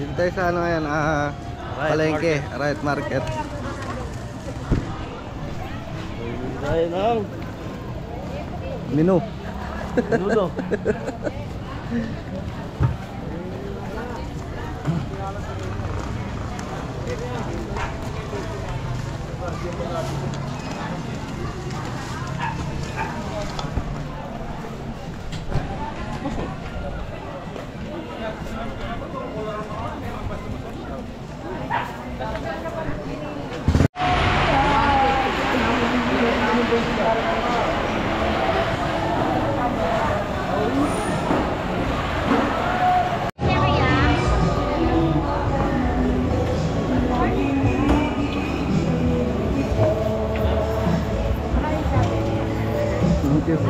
Dito tayo sa ano yan, palengke, Riot Market. Tayo ng Menu. Nudo. Thank you.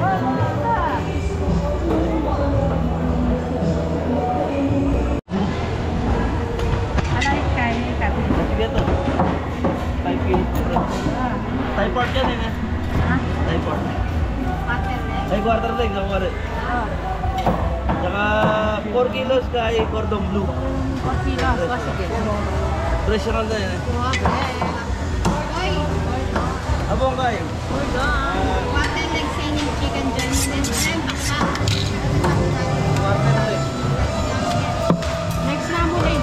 Sige to. Thai pork yan eh. Thai pork. Thai quarter leg sa mga rin. Tsaka 4 kilos kay cordon bleu. 4 kilos, sige. Traditional na yan eh. Abong kayo. Quarter leg sa inyong chicken dyan. Quarter leg. Next na mo rin.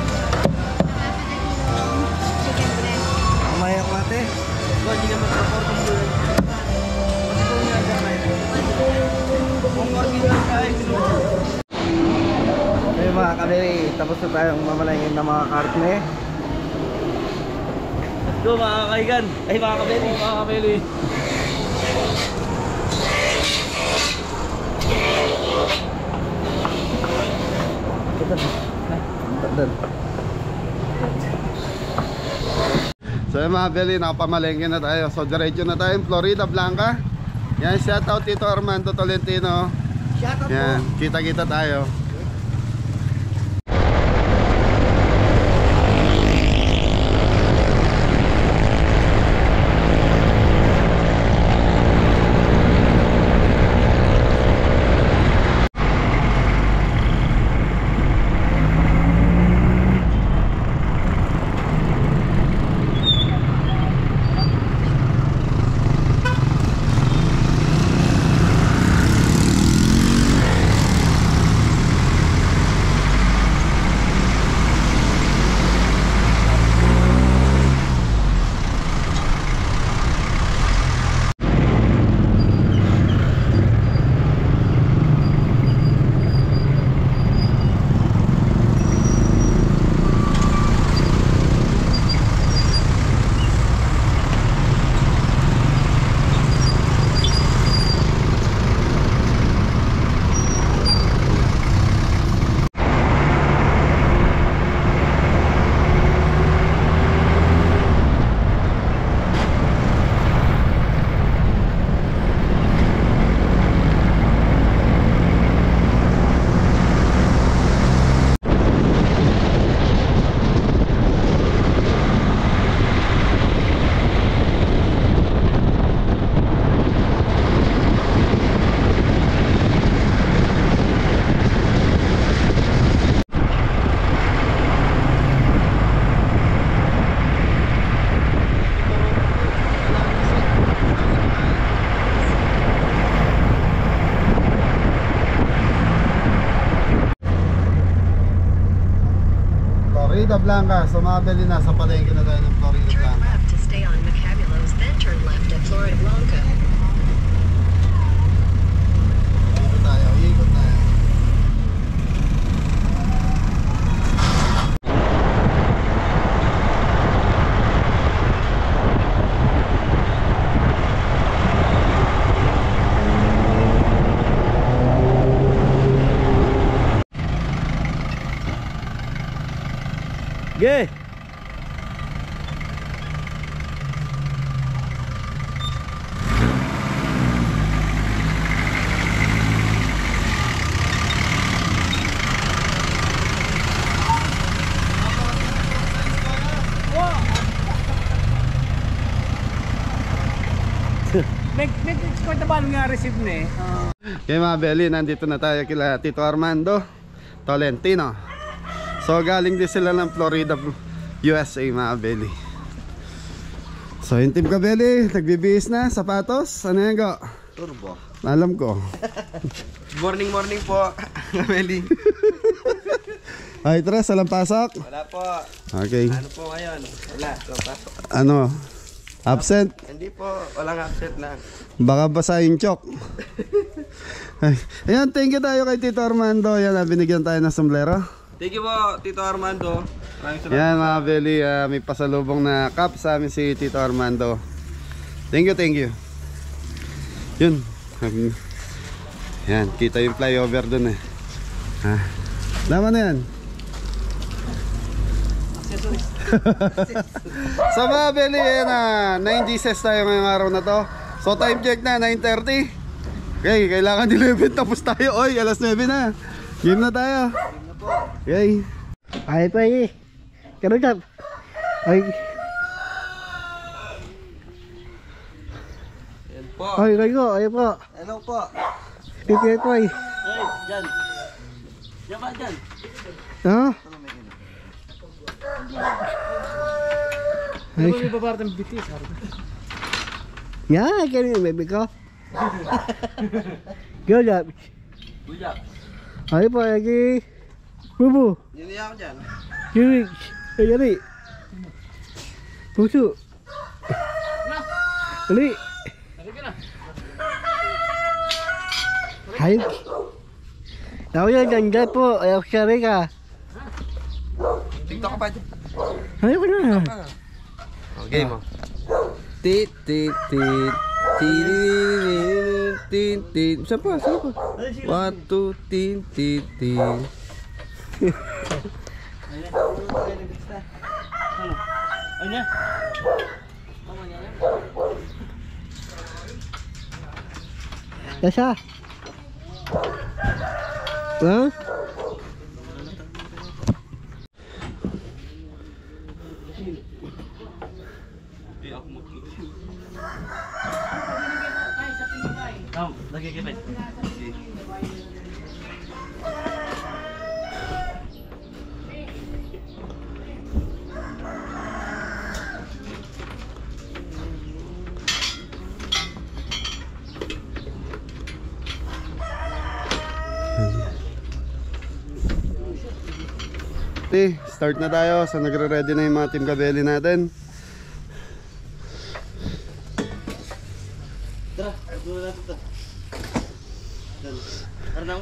Chicken breast. Mamaya ko ate. Hindi ka magka-cordon bleu. Ito nga dyan kayo. Kung 4 kilos kay kinuha. Okay mga kabili, tapos na tayong mamalangin ng mga karne. Let's go mga kaigan. Ay mga kabeli. Mga kabeli. So yung mga beli, nakapamalengke na tayo. So diretso na tayo, Florida Blanca. Yan, shoutout Tito Armando Tolentino. Yan, kita-kita tayo. Florida Blanca, sumabili na sa palengke na tayo ng Florida Turn Blanca. left to stay on Macabulos, then turn left at Florida Blanca. Ikot tayo, ikot tayo. Ge. Nag-export na ba nga receive na eh? Okay mga Beli, nandito na tayo kila Tito Armando Tolentino. So galing din sila ng Florida, USA mga kabeli. So yung Team Kabeli, nagbibihis na, sapatos. Ano yan go? Turbo. Alam ko. Morning po. Kabeli. Ay, Tres, walang pasok? Wala po. Okay. Ano po ngayon? Wala. So, pasok. Ano? Absent? Hindi po. Walang absent lang. Baka basa yung chok. Ay, ayan, thank you tayo kay Tito Armando. Yan, binigyan tayo ng sombrero. Thank you po, Tito Armando. Maraming salamat. Yan mga Beli, may pasalubong na cup sa amin si Tito Armando. Thank you. Yun. Yan, kita yung flyover dun eh. Ha? Naman na yan. So mga Beli, yan na 9 G's tayo ngayong araw na to. So time check na, 9:30. Okay, kailangan 11 tapos tayo. Oy, alas 9 na. Game na tayo. Okay. Ay pa eh. Karugap. Ay. Yan po. Ay kayo. Ay po. Hello po. Pipiyay po ay. Ay, dyan. Diyan ba, dyan? Ha? Ay, may babartang bitis. Ya, kaya yung baby ko. Gulap. Bujak. Ay po lagi. Bubu. Yun ako dyan. Kirik. Ay yari. Puso. Ali. Hay. Ako yan ganda po. Ayaw sari ka. TikTok ka pa dyan. Ayaw ko na. Okay mo. Tit. Tin. Saan pa? 1, 2, tin. Ano niya? Yasa. Ha? Nagkikipit. Start na tayo. So nagre-ready na yung mga Team Kabeli natin.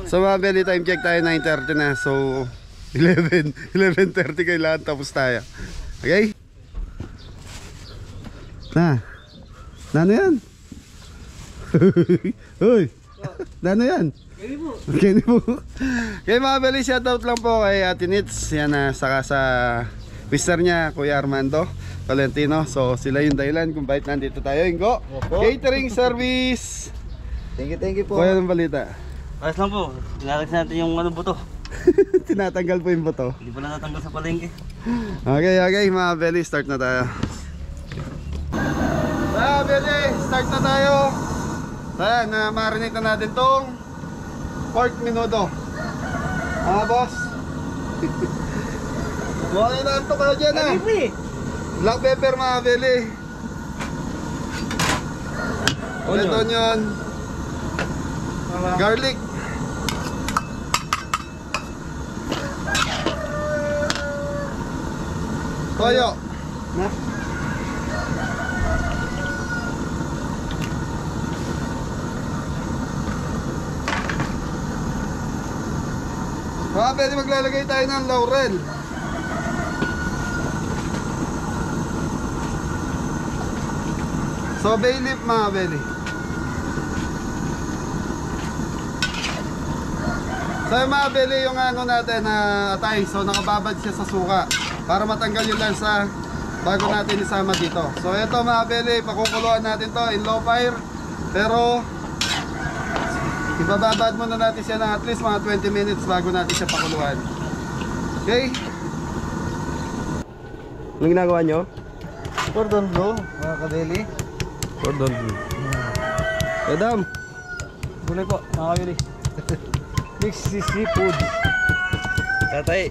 So mga Beli, time check tayo 9:30 na. So 11:30 kailangan tapos tayo. Okay? Ano yan? Uy! Ano yan? Kenny po. Kaya mga Beli, shoutout lang po kay Ate Nits. Yan na, saka sa mister niya, Kuya Armando Valentino. So sila yung dahilan kung bakit nandito tayo. Ingo, catering service. Thank you po. Kuya ng balita. Ayos lang po. Tinatagis natin yung buto. Tinatanggal po yung buto. Hindi pa natanggal sa palengke. Okay, mga Beli, start na tayo. Mga Beli, start na tayo. Ayan, na-marinate na natin tong pork menudo. Boss. Mukhang inaantok ka dyan Black pepper mga Beli. Red onion. Garlic. Toyo. Pwede maglalagay tayo ng laurel. So bay leaf mga Beli. So yung mga Beli, yung ano natin na atay, so nakababad siya sa suka para matanggal yung lansa bago natin isama dito. So ito mga Beli, pakukuluan natin to in low fire. Pero ibababad muna natin siya ng at least mga 20 minutes bago natin siya pakuluan. Okay? Anong ginagawa nyo? Cordon bleu, mga kabeli. Cordon bleu. Madam. Gulay po, mga kabeli. Mixed seafood. Tatay.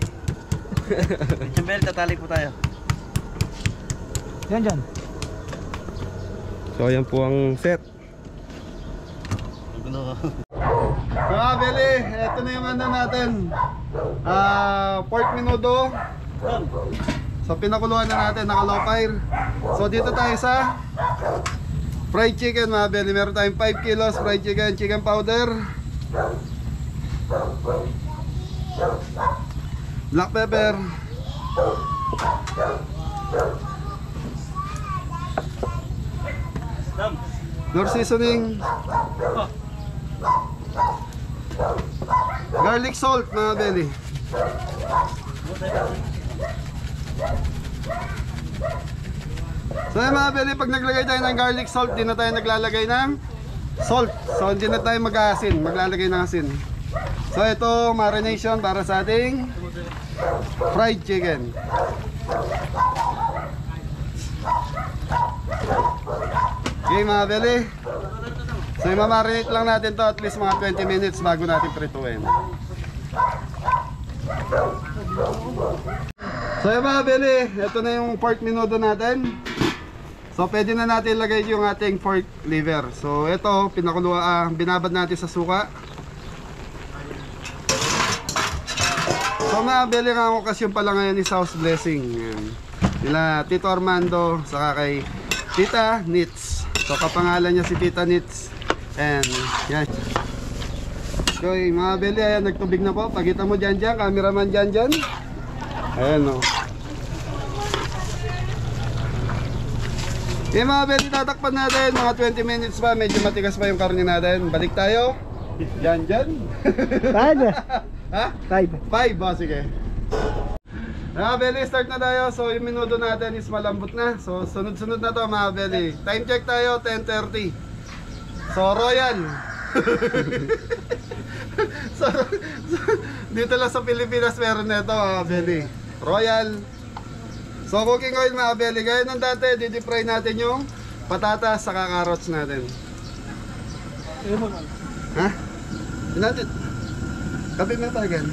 Chambel, tatali po tayo. Yan dyan. So ayan po ang set. Mga Beli, eto na yung ano natin. Pork menudo. So pinakuluan na natin, naka low fire. So dito tayo sa fried chicken mga Beli. Meron tayong 5 kilos fried chicken, chicken powder, black pepper, nor seasoning, garlic salt mga Beli. So yung mga Beli, pag naglagay tayo ng garlic salt, di na tayo naglalagay ng salt. So hindi na tayo mag-asin, maglalagay ng asin. So ito, marination para sa ating fried chicken. Okay mga Beli. So i-marinate lang natin to at least mga 20 minutes bago natin prituin. So yung mga Beli, ito na yung pork menudo natin. So pwede na natin ilagay yung ating pork liver. So ito, binabad natin sa suka. So mga Beli, ang okasyon pala ngayon is house blessing. Yan. Nila Tito Armando, saka kay Tita Nits. So kapangalan niya si Tita Nits. And yan. So mga Beli, ayan, nagtubig na po. Pakita mo dyan, cameraman dyan. Ayan o. Okay mga Beli, tatakpan natin. Mga 20 minutes pa, medyo matigas pa yung karne natin. Balik tayo. Dyan. 5. Ha? 5. 5 ba? Sige. Mga Beli, start na tayo. So yung minuto natin is malambot na. So sunod-sunod na to mga Beli. Time check tayo, 10:30. So Royal. so, dito lang sa Pilipinas meron na ito mga Beli. Royal. So cooking oil mga Beli. Gaya ng dati, di-deep fry natin yung patatas saka carrots natin. Ha? Natin. Kapit na tayo gan.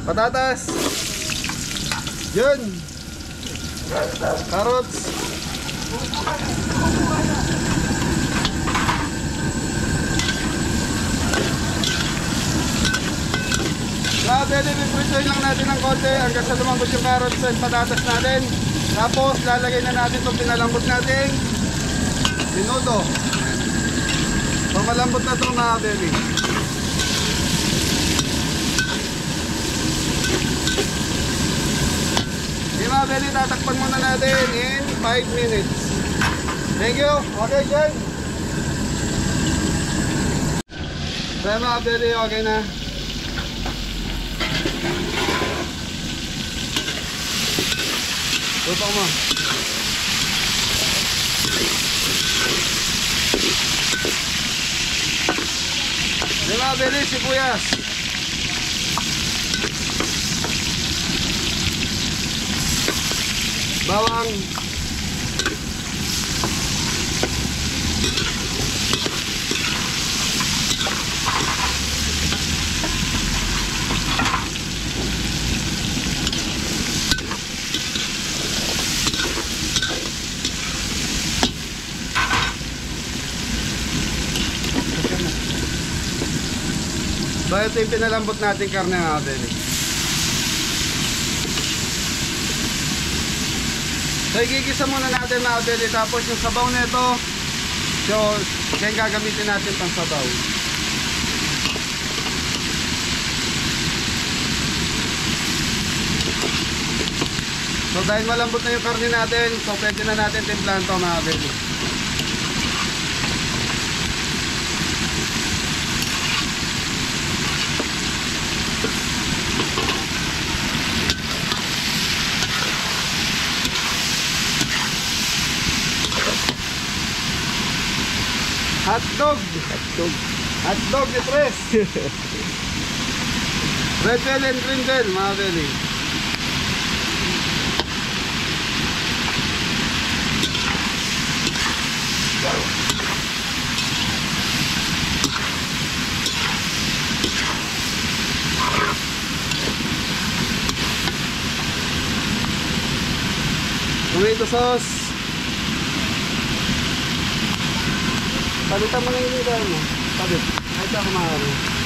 Patatas. Yun. Carrots. Beli, i-pritoy lang natin ng konti hanggang sa lumambot yung carrots and patatas natin. Tapos lalagay na natin itong pinalambot natin menudo. So malambot na ito mga Beli. Okay mga Beli, tatakpan muna natin in 5 minutes. Thank you. Okay dyan. So mga Beli, okay na. Tutok mo. Yung mga Beli, sibuyas. Bawang. So ito yung pinalambot natin karne mga Beli. So igigisa muna natin mga Beli. Tapos yung sabaw nito, so yan gagamitin natin pang sabaw. So dahil malambot na yung karne natin, so pwede na natin timplahan ito mga Beli. Hotdog ni Tres. Red bell and green bell mga Beli. Tomato sauce. Palitan mo na yung nila mo. Palit. Kahit ako maaari.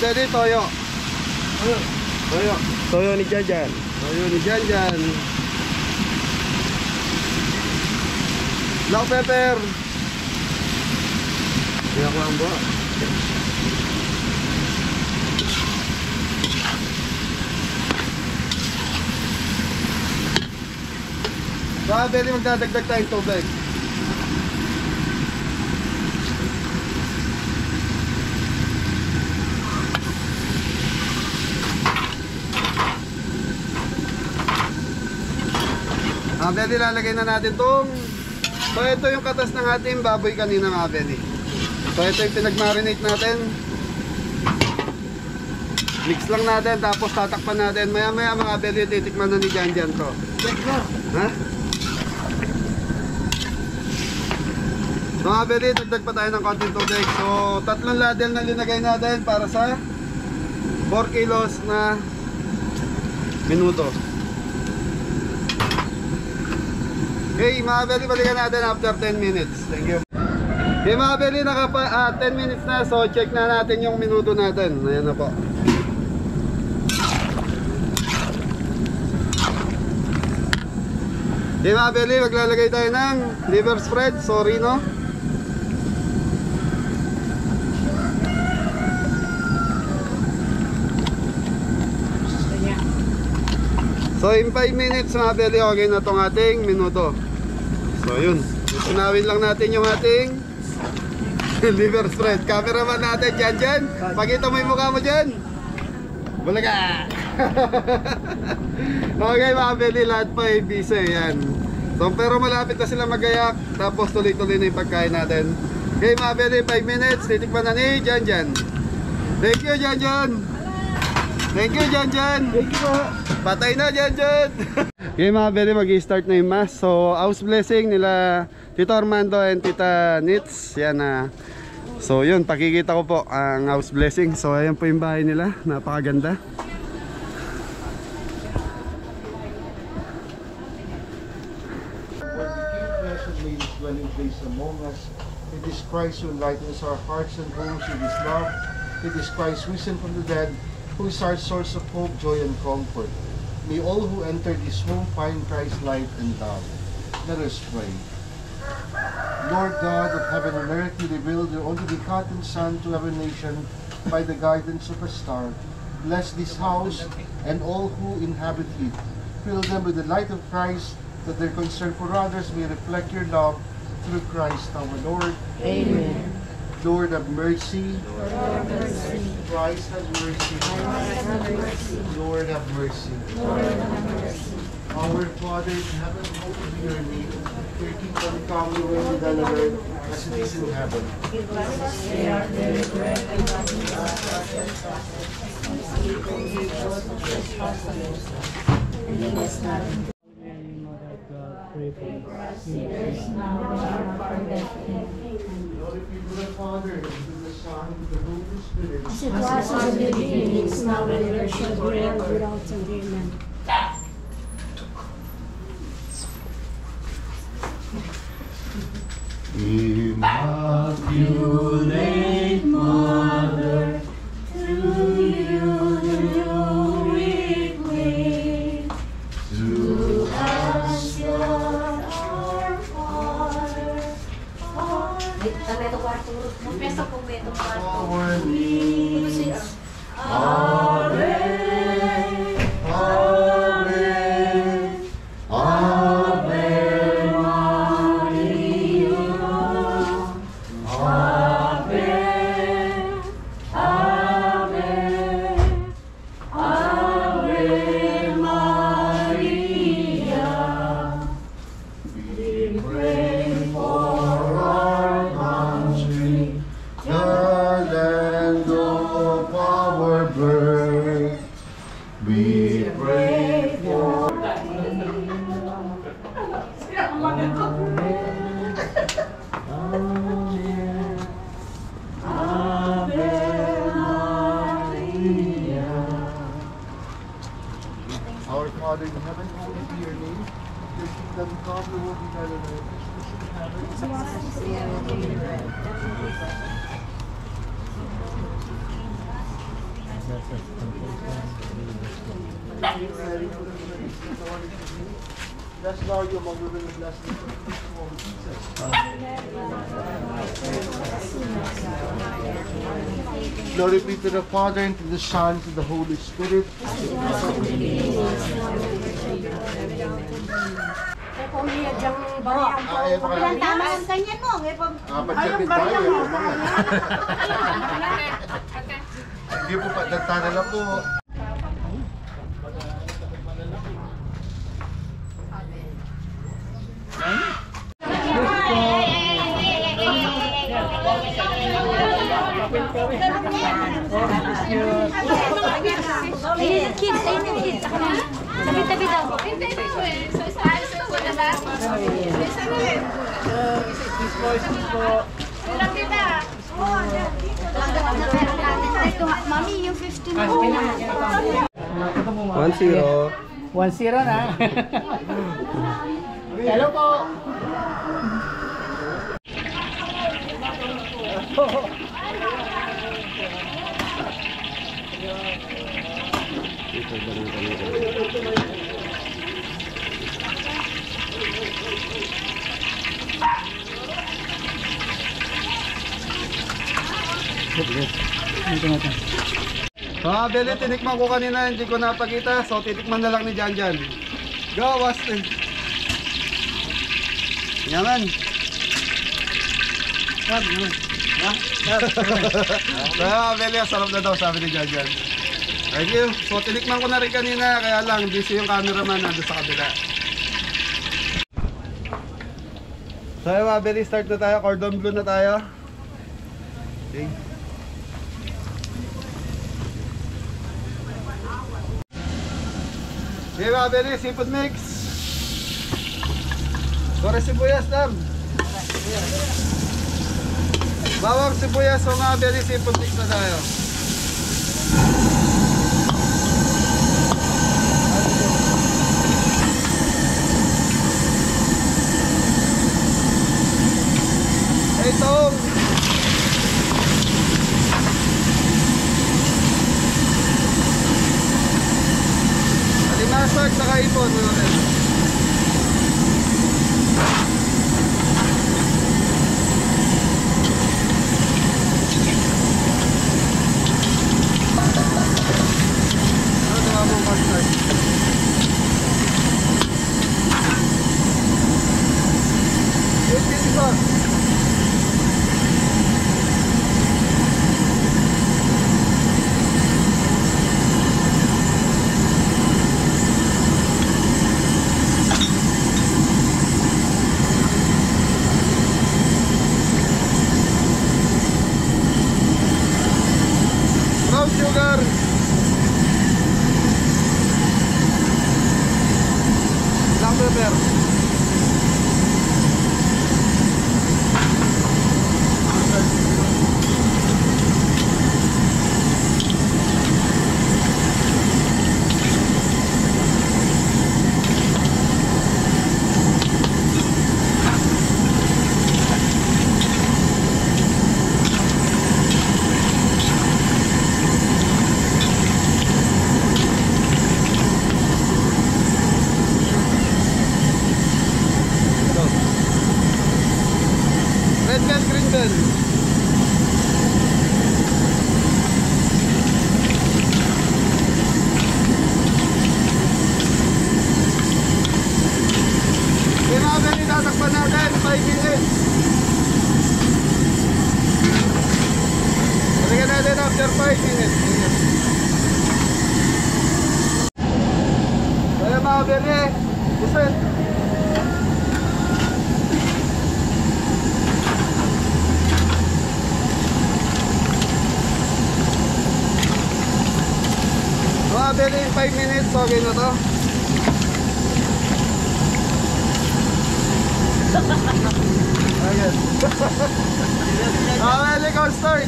Pwede toyo. Toyo. Toyo ni Jajan. Toyo ni Janjan. Black pepper. Kaya ko ang buha. Pwede magdadagdag tayong tubig. Pwede lalagay na natin itong. So ito yung katas ng ating baboy kanina mga pwede. So ito yung pinag-marinate natin. Mix lang natin tapos tatakpan natin. Maya maya mga pwede titikman na ni Janjan to. Ha? So mga pwede dagdag pa tayo ng konting tubig. So 3 ladle na linagay natin para sa 4 kilos na minuto. Okay, mga belly, balikan natin after 10 minutes. Thank you. Okay, mga belly, 10 minutes na. So, check na natin yung minuto natin. Ayan na po. Okay, mga belly, maglalagay tayo ng liver spread. Sorry, no? So in 5 minutes mga belly, okay na itong ating minuto. So yun, isunawin lang natin yung ating liver spread. Cameraman natin dyan. Pakita mo yung mukha mo dyan. Bulaga. Okay mga belly, lahat pa ay busy. Yan. So pero malapit na sila magayak. Tapos tuloy-tuloy na yung pagkain natin. Okay mga belly, 5 minutes. Titikman na ni Janjan. Thank you Janjan. Thank you Janjan. Thank you po. Patay na Janjan. Okay mga belly, mag-i-start na yung mass. So house blessing nila Tito Armando and Tita Nits. Yan na. So yun, pakikita ko po ang house blessing. So ayan po yung bahay nila. Napakaganda. Made his dwelling place among us. It is Christ who enlightens our hearts and homes with his love. It is Christ risen from the dead, who is our source of hope, joy, and comfort. May all who enter this home find Christ's light and love. Let us pray. Lord God of heaven and earth, you revealed your only begotten Son to every nation by the guidance of a star. Bless this house and all who inhabit it. Fill them with the light of Christ, that their concern for others may reflect your love through Christ our Lord. Amen. Lord have mercy. Lord have mercy. Christ have mercy. Lord have mercy. Lord have mercy. Our Father in heaven, hallowed be your name. Your kingdom come, your will be done on earth as it is in heaven. Give us this day our daily bread, and forgive us our trespasses, as we forgive those who trespass against us. And lead us not into Glory be to the Father, and to the Son, and to the Holy Spirit. As it was in the beginning, is now, and ever shall be, world without end. Amen. Immaculate Mother, to you we cling. To us, Lord, our Father, our needs. Amen. Amen. Ave Maria. Ave Father in heaven, holy be your name. Your kingdom come, your will be done on earth as it is in heaven. Blessed are you among women, and blessed is the fruit of your womb, Jesus. Glory be to the Father, and to the Son, and to the Holy Spirit. Ilang tama ang ganyan mo? Pagsapit tayo. Hindi po pa, nagtana lang po. Ayun yung kids, ayun yung kids. Tabi-tabi daw. Mami, yung 15 mo. 1-0. 1-0 na. Hello po. Beli, tinikman ko kanina, hindi ko napakita. So, titikman na lang ni Janjan. Go, Wastin. Yaman. Beli, sarap na daw, sabi ni Janjan. Thank you. So, tinikman ko na rin kanina, kaya lang, busy yung cameraman nandun sa kabila. So, mga Beli, start na tayo. Cordon bleu na tayo. Okay. Okay, mga Beli, seafood mix. Kore sibuyas lang. Bawang sibuyas, so mga Beli, seafood mix na tayo. Itong alimasag sa kaipon mga Beli. Brown sugar. Black pepper. Red bell, green bell. Kailangan itatakpan natin 5 minutes. Balikan natin after 5 minutes. Kaya mga Beli, buset. Mga Beli, 5 minutes, okay na to. Ayan. Beli, call start.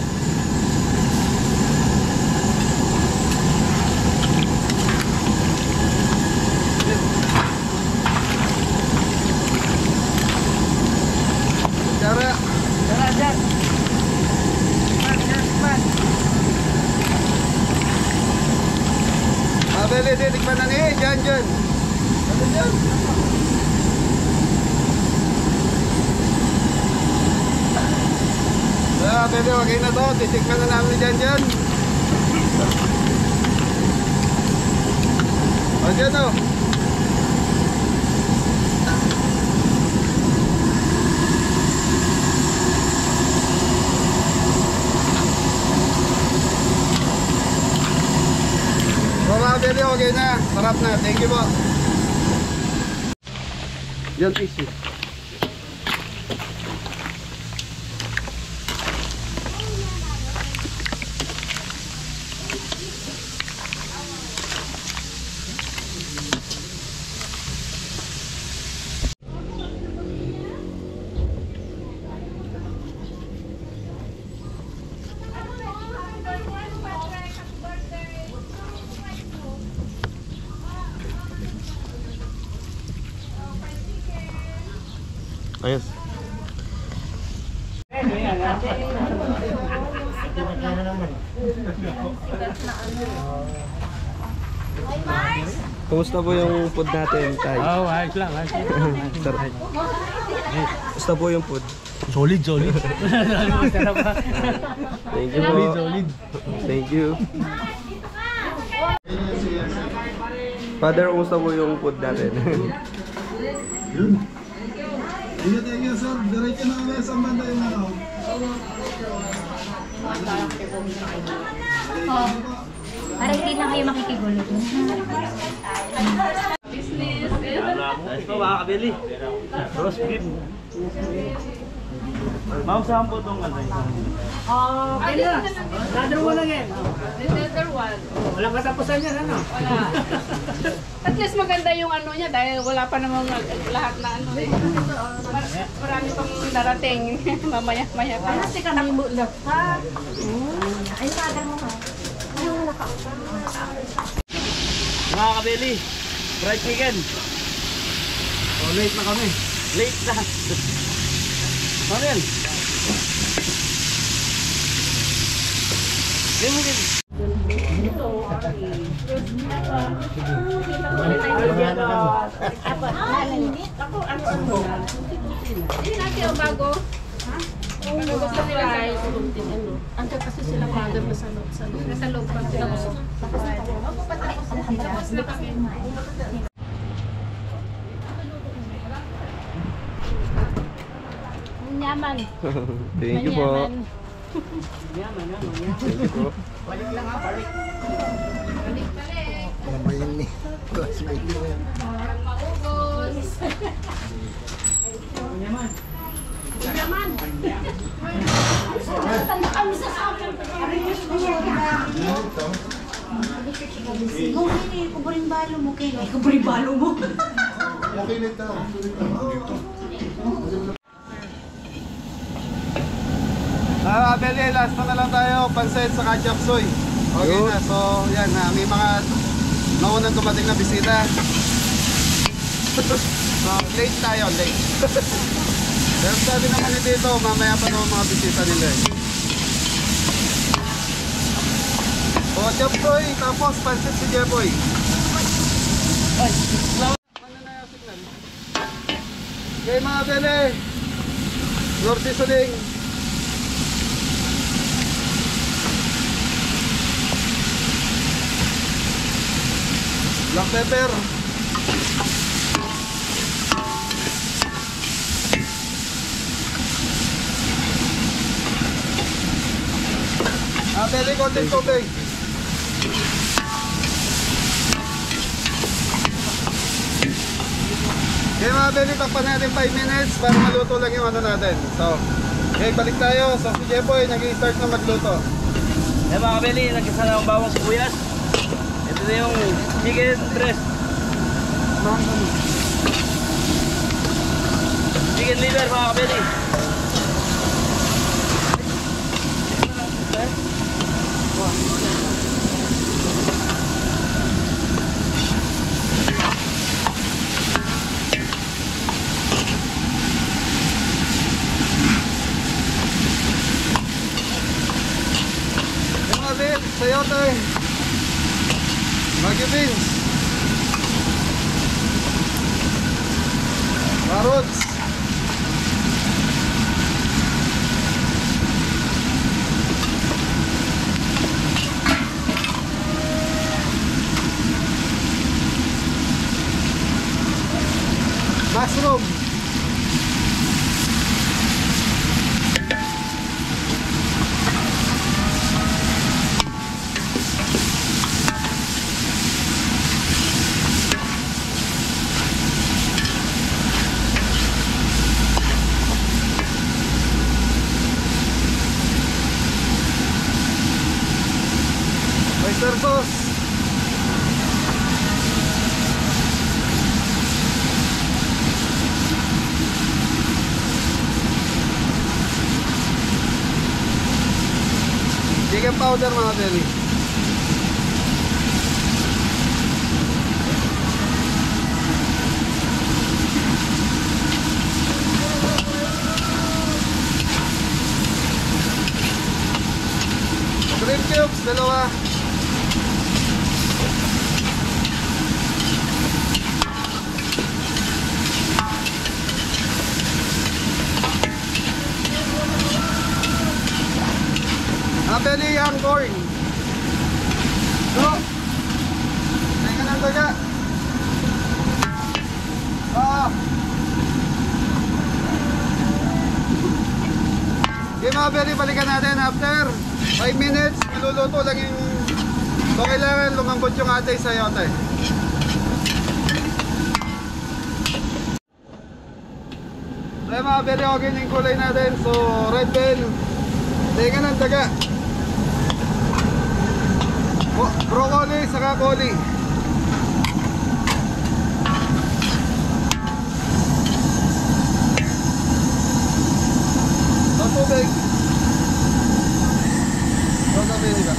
dyan. Ano dyan? Pwede, okay na to. Titikman na namin dyan. O dyan o. Mga pwede, okay na. Sarap na. Thank you po. Yan, tissue. Ayos. Kumusta po yung food natin, Tay? Ayos lang. Sarap. Kumusta po yung food? Solid. Sarap pa. Thank you po. Solid. Thank you. Father, kumusta po yung food natin? Thank you, sir. Diretso na kami sa banda yung ano. Para hindi na kayo makikigulo. Ayos po mga kabili. Roast beef. Ma'am, saan po itong ano? Another one again. Another one. Walang katapusan yan, ano? Wala. At least maganda yung ano niya dahil wala pa namang lahat na ano. Marami pang darating. Mamaya-maya pa. Kasi kami mo lang pa. Ay, father mo ka. Mga kabili, fried chicken. Oh, late na kami. Late na. Ano yan? Ganyan. Hindi natin yung bago. Kung gusto nila guys. Andiyan kasi sila mother na sa loob. Nasa loob pa sila. Nyaman. Thank you po. Thank you po. Kuburin balo mo kayo. Kuburin balo mo. Okay na ito. Beli, last na lang tayo. Pansit sa ketchup soy. Okay na. So, yan. May mga naunang dumating na bisita. So, late tayo. Late. Pero sabi naman ni dito, mamaya pa naman mga bisita nila. O, ketchup soy. Tapos, pansit si Jeboy. Ay, ano na yung signal? Okay, mga bele. Lord seasoning. Black pepper. Pwede konting tubig. Okay mga beli, takpan natin 5 minutes para maluto lang yung ano natin. So, okay, balik tayo. So si Jeboy nag-i-start na magluto. Eh mga kabili, nag-isa na ang bawang sibuyas. Ito na yung chicken breast. Chicken liver mga kabili. Yung mga bit, sayote. Magyo beans. Lods. Mushroom. Oyster sauce. Chicken powder mga belly. Shrimp cubes, dalawa. Belly yang corn. No. Teka lang taga. Okay mga belly, balikan natin after 5 minutes. Maluluto lang yung so kailangan lumambot yung atay sa yote. Okay mga belly, okay na yung kulay natin. So red bell. Teka ng taga. Broccoli saka coli. Tubig. Tubig ka.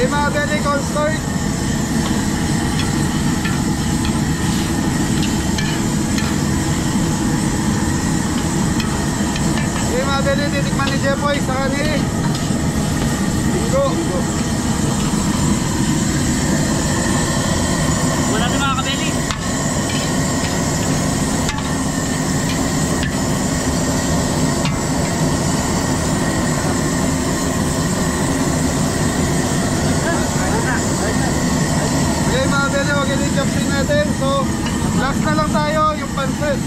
Mga belly cornstarch. Mga belly titikman ni Jepoy sa kani Bingo. Wala na mga kabeli. Okay mga belly, huwag i-chopsing natin. So last na lang tayo yung pansit.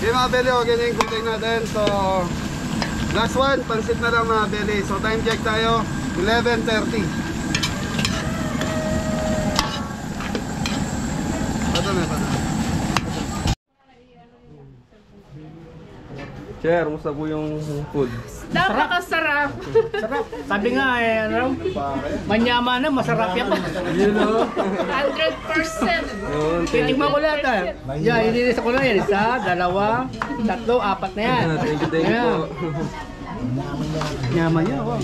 Okay mga belly, huwag i-yung cooking natin. So last one, pansit na lang mga belly. So time check tayo, 11:30. Ito na, ito na. Chair, musta po yung food? Napakasarap. Sarap. Sabi nga eh, ano, manyaman na, masarap yan. You know? 100%. Titigman ko lahat ah. Yan, inilis ko na yan. 1, 2, 3, 4 na yan. Thank you po. Nyaman yan, oh.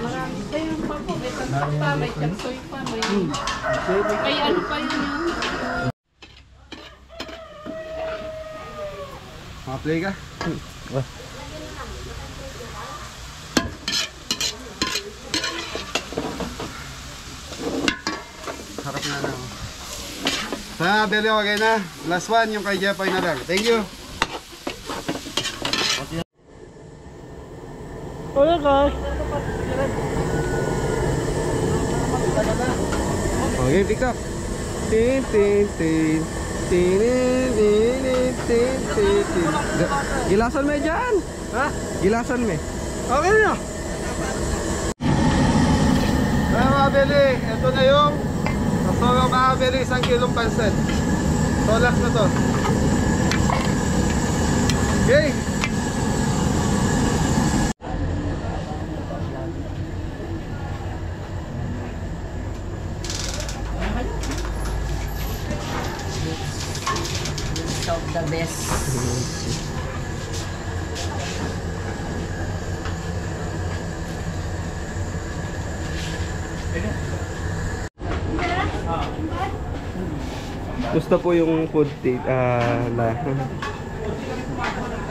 Marami kayong pa po. May tatak pa, may chapsoy pa, may ano pa yun yun. Maka-play ka? Harap na lang. Sa belly, okay na. Last one, yung kay Jepoy na lang. Thank you. Okay guys. Okay, pick up. Tin, tin, tin. Tin, tin, tin, tin, tin, tin. Gilasan mo dyan. Ha? Gilasan mo. Okay na. Kaya mga beli, ito na yung so mga beli, 1 kilong pansit. So last na to. Okay. best of the best. Gusto po yung food na.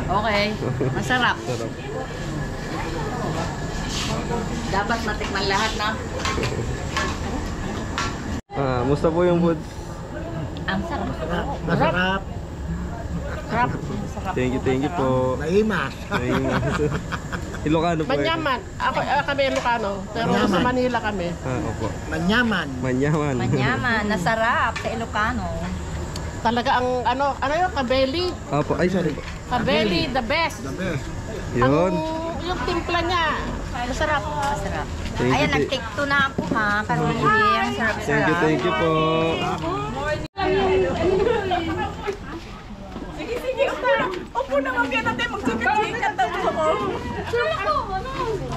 Okay, masarap. Sarap. Dapat matikman lahat na. Musta po yung food? Ang sarap. Masarap. Sarap. Thank you po. Maimas. Ilocano po. Manyaman. Kami Ilocano. Pero Manyaman. sa Manila kami. Opo. Manyaman. Manyaman. Manyaman. Nasarap sa Ilocano. Talaga ang ano yung kabeli. Opo. Ay, sorry po. Kabeli, the best. The best. Yun. Yung timpla niya. Masarap. Masarap. Thank you, Ayan, ti- nag-take two na ako ha. Karoli. Ang sarap-sarap. Thank you po. Sige, upo na mga natin, magsikat-sikat na ako.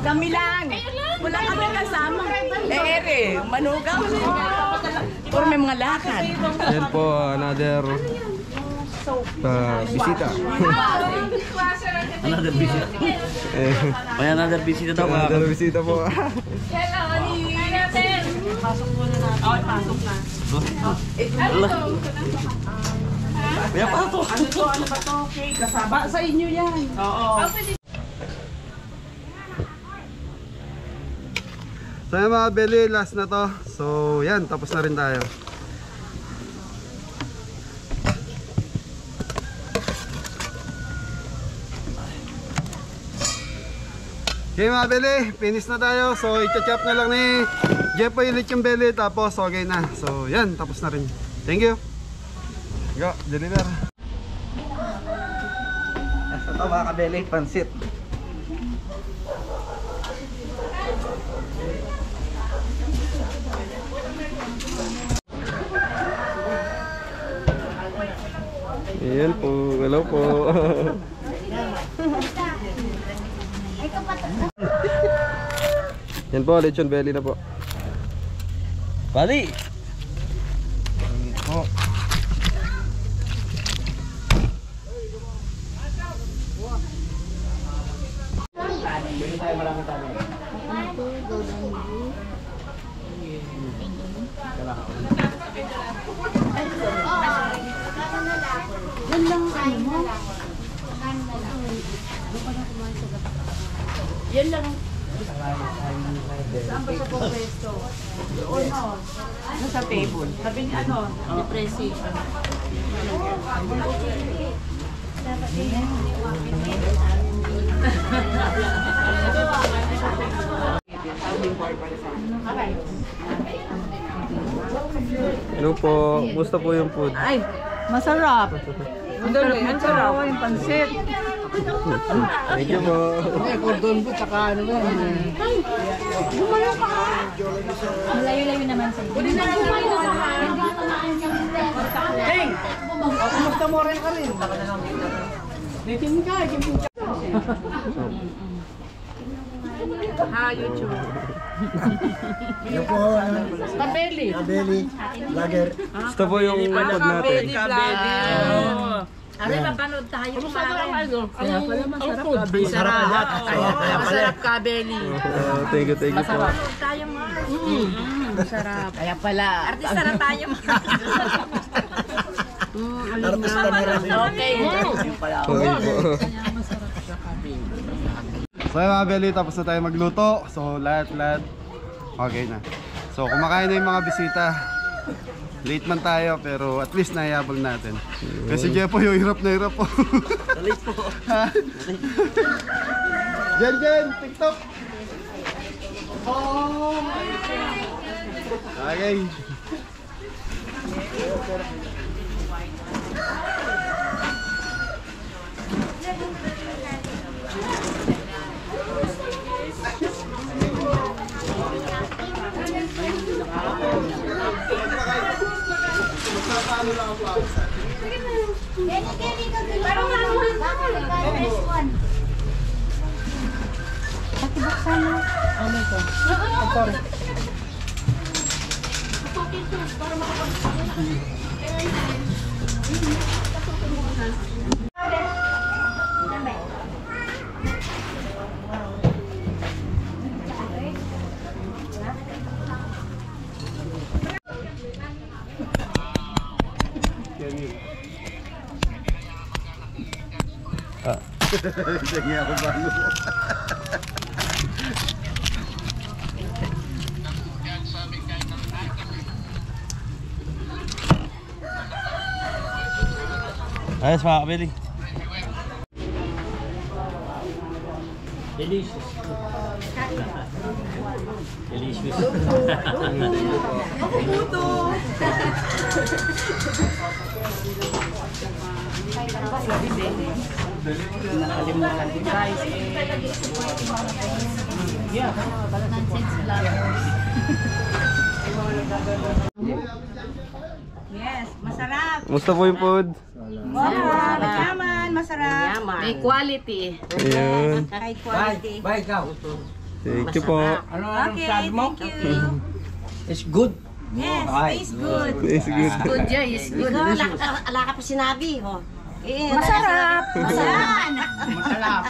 Kami lang. Wala kami kasama. Ere, manugaw. Or may mga lakad. Yan po, another bisita. Another bisita. May another bisita daw. Another bisita po. Hello, natin. Pasok muna natin. Oo, pasok na. Kaya pa to. Ano ba to? Okay, kasaba sa inyo yan. Oo. So yan mga beli, last na to. So yan, tapos na rin tayo. Okay mga beli, finish na tayo. So i-chop na lang ni Jepo yung lechong beli, tapos okay na. So yan, tapos na rin. Thank you. Go, deliver. Ito mga kabeli, pansit. Ayan po. Hello po. Yan po, lechon belly na po. Bali! Oh. Yan lang. Saan ba siya po pwesto? Doon o. Ano sa table? Sabi niya ano? Depreciation. Ano po? Musta po yung food? Ay, masarap. Ang sarap yung pansit. Thank you po. Cordon bleu tsaka ano ba? Malayo-layo naman sa inyo. Hey! Kumusta mo rin ka rin? Dating ka, Ha, YouTube. Yan po, Kabeli. Kabeli, vlogger. Gusto po yung food natin. Kabeli. Ano, mapanood tayo. Kumusta ka ano? Kaya pala masarap Masarap kabeli. lahat. Kaya pala. Masarap kabeli. Thank you po. Mapanood tayo mga. Masarap. Kaya pala. Artista na tayo mga. Artista na rin. Okay. Okay po. So yung mga beli, tapos na tayo magluto. So lahat okay na. So kumakain na yung mga bisita. Late man tayo pero at least naihabol natin. Kasi Jepo yung hirap na hirap po. Late po. Jen, TikTok! Okay. Sige ako bago. Ayos mga kabili. Delicious. Delicious. Makukuto. Nakalimutan din guys. Yeah. Yes, masarap. Kumusta po yung food? Masarap. Yaman, masarap. May quality. Ayun. High quality. Bye, ikaw. Thank you po. Okay, thank you. It's good. Yes, tastes good. It's good. Good, Jay. It's good. Ala ka pa sinabi, oh. Masarap. Masarap. Masarap.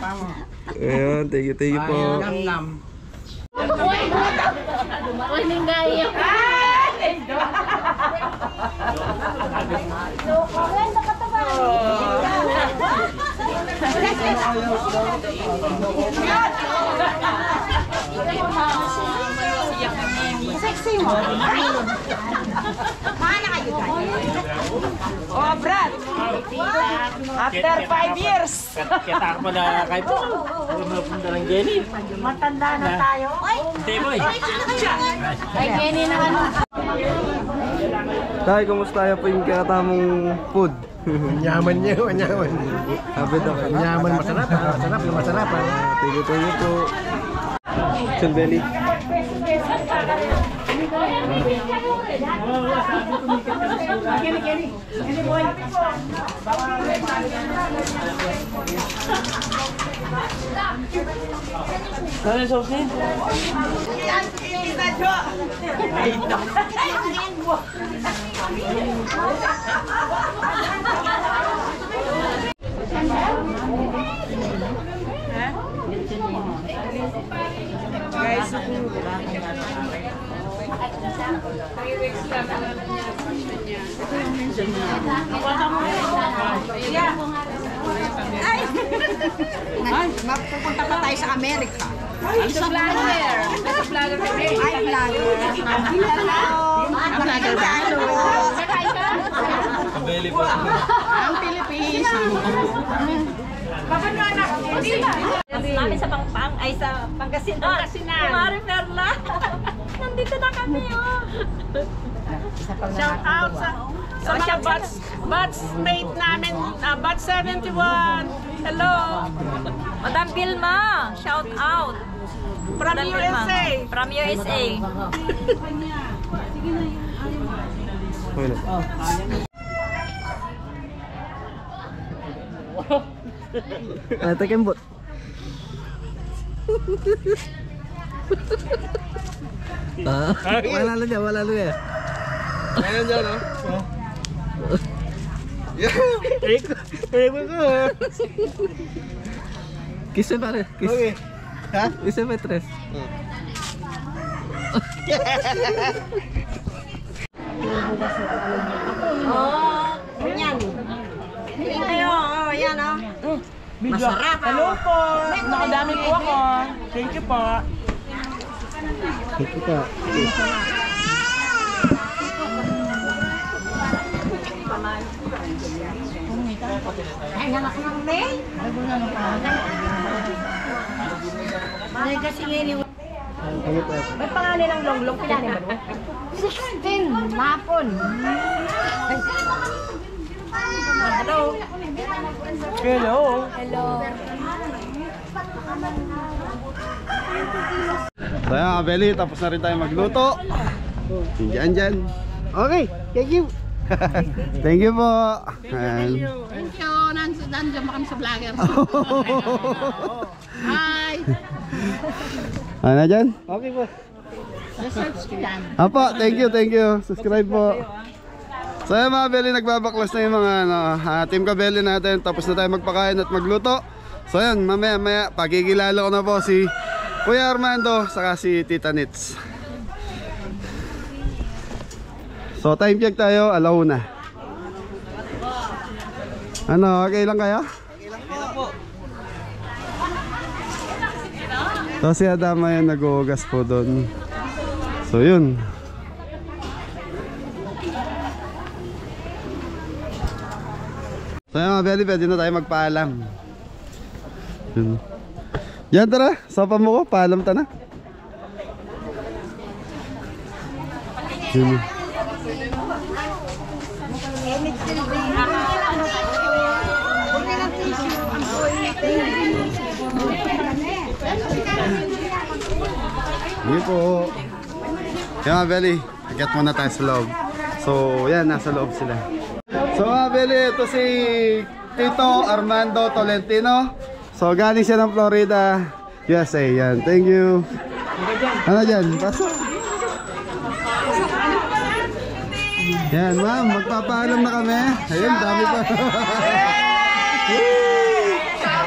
Ayun, thank you po. Nam-nam. Uy, nanggayo. Sexy mo. Mana kayo tayo? Oh, Brad. After 5 years. Kita ako pala kahit pumunta ng Jenny. Matanda na tayo. Ay, Teboy. ay, Kenny na ano. Tay, kumusta po yung kinatamong food? Nyaman niya, nyaman. Sabi daw. Nyaman, masarap. Masarap, masarap. Thank you po. Chambeli. Sana yung sauce niya? Guys, ay, mapupunta pa tayo sa Amerika. Ito vlogger. Ito vlogger kami. Ay, vlogger. Hello. Ang vlogger ba? Kakain ka? Kabeli po. Ang Philippines. Kapag na anak, hindi ba? Namin sa Pangpang, ay sa Pangasinan. Pangasinan. Mari Perla. Nandito na kami, oh. Shout out sa mga batchmate namin, batch 71. Hello. Madam Vilma, shout out. From USA. From USA. Ito kembot. Wala lu ya. Ayan dyan, no? Kiss pare. Kiss. Okay. Ha? Kiss tres. Oh, yan. Tingin kayo, oh, yan, oh. Masarap, Hello po. Nakadami po ako. Thank you po. Ito ka. Ay, naman ko ng May. Ay, kasi ngayon. May pangalan ng longlong pinali mo? 16, mapon. Hello. Hello. Hello. So yan, Abeli, tapos na rin tayo magluto. Dyan. Okay, thank you. Thank you po. And... Thank you. Nandiyan ba kami sa vlogger? Hi. Ano dyan? Okay po. Research ko yan. Apo, thank you. Subscribe po. So yan mga Kabeli, nagbabaklas na yung mga Team Kabeli natin. Tapos na tayo magpakain at magluto. So yan, mamaya pagkikilala ko na po si Kuya Armando saka si Tita Nits. So time check tayo, 1:00. Ano, okay lang kaya? So si Adama yan nag-uugas po doon. So yun. So yun mga Beli, pwede na tayo magpaalam. Yun. Yan tara, sopa mo ko, paalam ta na. Yun. Hindi po. Yan mga Beli, akyat muna tayo sa loob. So yan, nasa loob sila. So mga Beli, ito si Tito Armando Tolentino. So galing siya ng Florida, USA. Yan, thank you. Ano dyan? Pasok. Yan ma'am, magpapaalam na kami. Ayun, dami pa.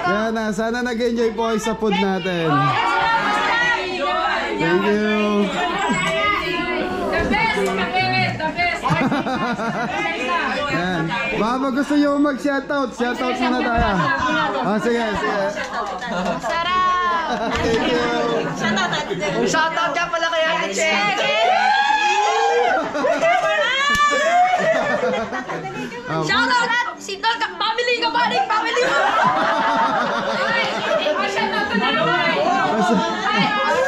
Yan na, sana nag-enjoy po kayo sa food natin. Thank you. The best, the best. Yan. Baka gusto nyo mag-shoutout, shoutout muna tayo. Oh, sige, sige. Sarap! Thank you. Shoutout dyan pala kay Ate Che. Shoutout! Si Tolkak family ka ba? Family mo!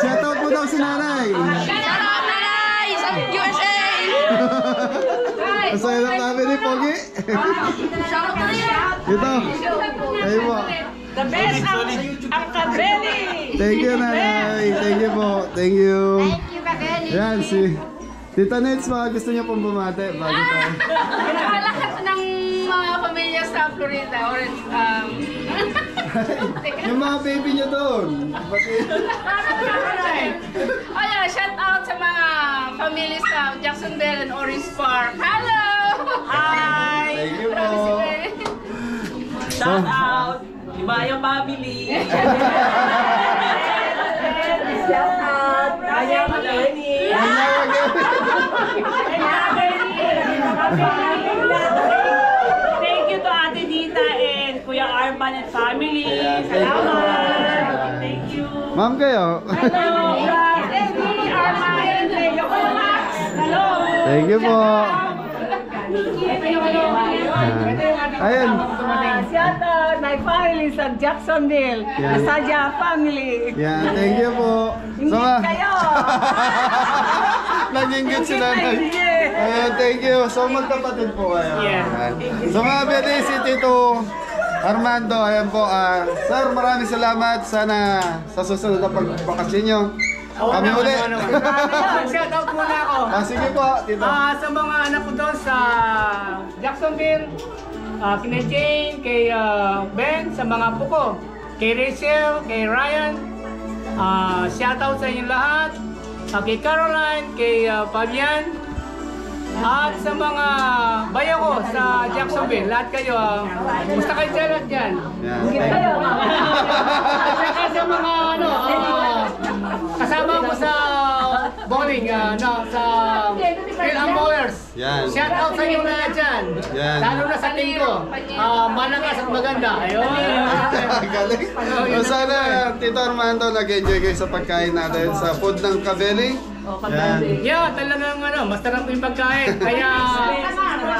Shoutout mo daw si nanay. Shoutout nanay sa USA! Masaya na family, Pogi. Shoutout na yan! Ito. Kayo po. The best ang Kabeli. Thank you nanay. Thank you po. Thank you. Thank you, Kabeli! Yan si Tita Nets, baka gusto niya pong bumate bago tayo. Lahat ng mga pamilya sa Florida or Yung mga baby niyo doon. oh yeah, shout out sa mga family sa Jacksonville and Orange Park. Hello! Hi! Thank you po. Shout out! Iba yung family. Shout out! Ayaw Kabeli. Thank you to Ate Dita and Kuya Arman and family. Salamat! Thank you! Ma'am kayo. Hello! Ate Arman and Leo Max! Hello! Thank you po. Ayun. Shout out my family sa Jacksonville. Yan. Sadya family. Yan, thank you po. Ingit kayo. Nag-ingit sila. Ayun, thank you. So magkapatid po kayo. Yeah. Ayan. So mga Beli, si Tito Armando, ayan po. Sir, maraming salamat. Sana sa susunod na pagbakasyon nyo, kami uli. Shout-out muna ako. Sige po, Tito. Sa mga anak ko doon sa Jacksonville, kina Jane, kay Ben, sa mga apo ko, kay Rachel, kay Ryan, shoutout sa inyo lahat, kay Caroline, kay Fabian, at sa mga bayo ko sa Jacksonville, lahat kayo, musta kayo dyan lahat dyan? At saka sa mga kasama ko sa bowling, sa Phil Bowlers. Yan. Shout out sa inyo lahat dyan. Yan. Lalo na sa team ko. Malakas at maganda. Ayun. Galing. So, sana Tito Armando nag-enjoy kayo sa pagkain natin sa food ng Kabeli. Yan. Yeah, talagang masarap yung pagkain. Kaya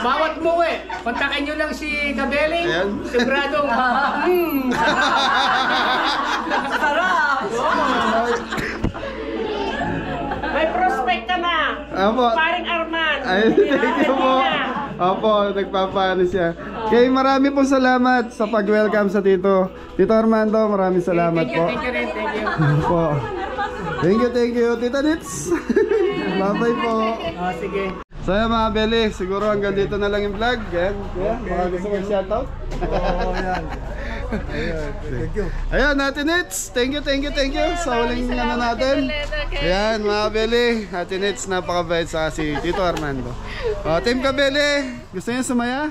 bawat muwi, kontakin nyo lang si Kabeli. Ayan. Siguradong Sarap! May prospect ka na. Apo. Paring Arman. Ay, thank you po. Opo, nagpapaano siya. Kaya marami pong salamat sa pag-welcome sa Tito Armando, maraming salamat po. Thank you rin, thank you. Po. Thank you, Tita Nits. Bye-bye po. Sige. So yan mga Beli, siguro hanggang dito na lang yung vlog. Yan, baka gusto mag-shoutout. Oo, yan. Ayun, thank you. Ayan, Ate Nits, thank you sa huling ano natin. Ayan, mga Beli, Ate Nits, napakabait sa si Tito Armando. Team Kabeli, gusto niyo sumaya?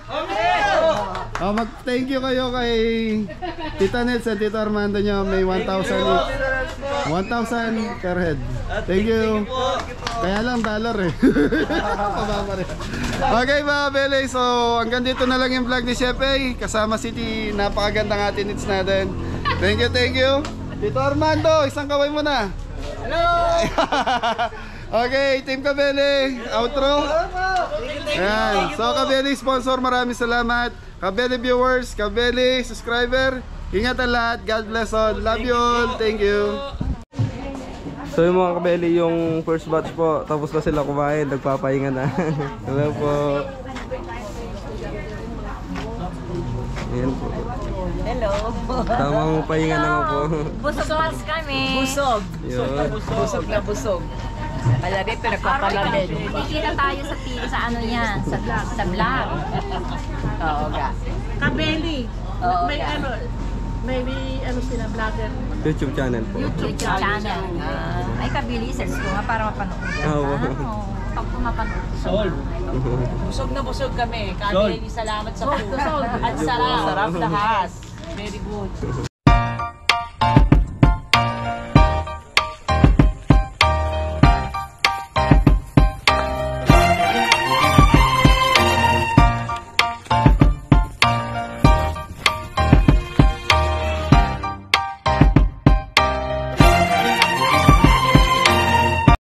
Mag-thank you kayo kay Tita Nits at Tito Armando nyo. May 1,000 each. 1,000 per head. Thank you. Kaya lang dollar eh. Pababa rin. Okay mga Beli, so hanggang dito na lang yung vlog ni Chef A. Kasama si napakagandang Ate Nits natin. Thank you. Tito Armando, isang kaway mo na. Hello! Okay, Team Kabeli, outro. Ayan. So Kabeli sponsor, maraming salamat. Kabeli viewers, Kabeli subscriber, ingat ang lahat. God bless all. Love you all. Thank you. So yung mga Kabeli, yung first batch po, tapos na sila kumain, nagpapahinga na. Hello po. Ayan po. Hello. Tamang pahinga naman po. Busog mas kami. Busog. Yun. Busog na busog. Kaya dito nagpapalamig. Kikita tayo sa ano yan, sa vlog. Oo ga. Kabeli. Oo May ga. may ano sila, vlogger. YouTube channel po. YouTube channel. Ay, Kabeli, search ko nga para mapanood. Oo. Top ko mapanood. Sol. Busog na busog kami. Kabeli, salamat sa food. At sarap. Sarap lahat. Very good.